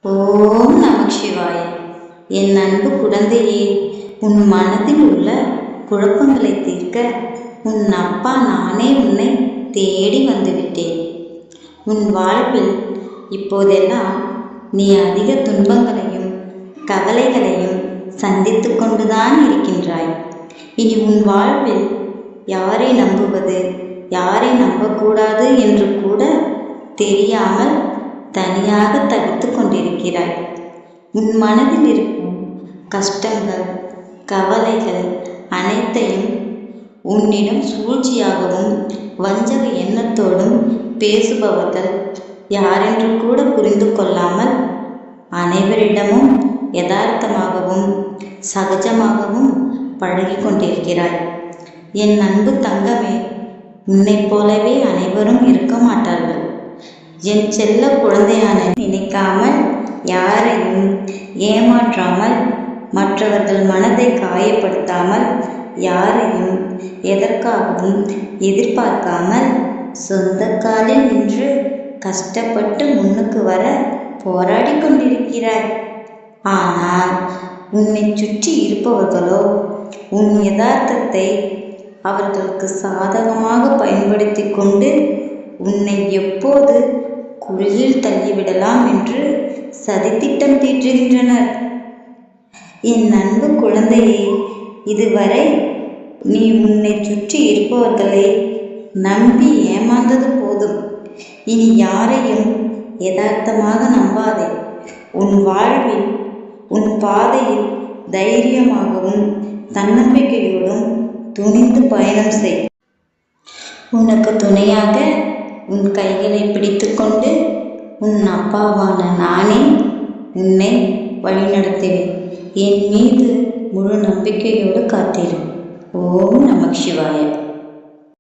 ஓம் நம சிவாய. என் அன்பு குழந்தையே, உன் மனதில் உள்ள குழப்பங்களை தீர்க்க உன் அப்பா நானே உன்னை தேடி வந்துவிட்டேன். உன் வாழ்வில் இப்போதெல்லாம் நீ அதிக துன்பங்களையும் கவலைகளையும் சந்தித்து கொண்டுதான் இருக்கின்றாய். இனி உன் வாழ்வில் யாரை நம்புவது, யாரை நம்பக்கூடாது என்று கூட தெரியாமல் தனியாக தவித்து கொண்டிருக்கிறாய். உன் மனதில் இருக்கும் கஷ்டங்கள் கவலைகள் அனைத்தையும் உன்னிடம் சூழ்ச்சியாகவும் வஞ்சக எண்ணத்தோடும் பேசுபவர்கள் யாரென்று கூட புரிந்து கொள்ளாமல் அனைவரிடமும் யதார்த்தமாகவும் சகஜமாகவும் பழகி கொண்டிருக்கிறாய். என் அன்பு தங்கமே, உன்னைப் போலவே அனைவரும் இருக்க மாட்டார்கள். என் செல்ல குழந்தையான நினைக்காமல், யாரையும் ஏமாற்றாமல், மற்றவர்கள் மனதை காயப்படுத்தாமல், யாரையும் எதற்காகவும் எதிர்பார்க்காமல் சொந்த காலில் நின்று கஷ்டப்பட்டு முன்னுக்கு வர போராடி கொண்டிருக்கிறாய். ஆனால் உன்னை சுற்றி இருப்பவர்களோ உன் யதார்த்தத்தை அவர்களுக்கு சாதகமாக பயன்படுத்தி கொண்டு உன்னை எப்போது குழியில் தள்ளிவிடலாம் என்று சதித்திட்டம் தீட்டுகின்றனர். என் அன்பு குழந்தையே, இதுவரை நீ உன்னை சுற்றி இருப்பவர்களை நம்பி ஏமாந்தது போதும். இனி யாரையும் யதார்த்தமாக நம்பாதே. உன் வாழ்வில் உன் பாதையில் தைரியமாகவும் தன்னம்பிக்கையோடும் துணிந்து பயணம் செய். உனக்கு துணையாக உன் கைகளை பிடித்து கொண்டு உன் அப்பாவான நானே உன்னை வழிநடத்துவேன். என் மீது முழு நம்பிக்கையோடு காத்திரு. ஓம் நம சிவாய.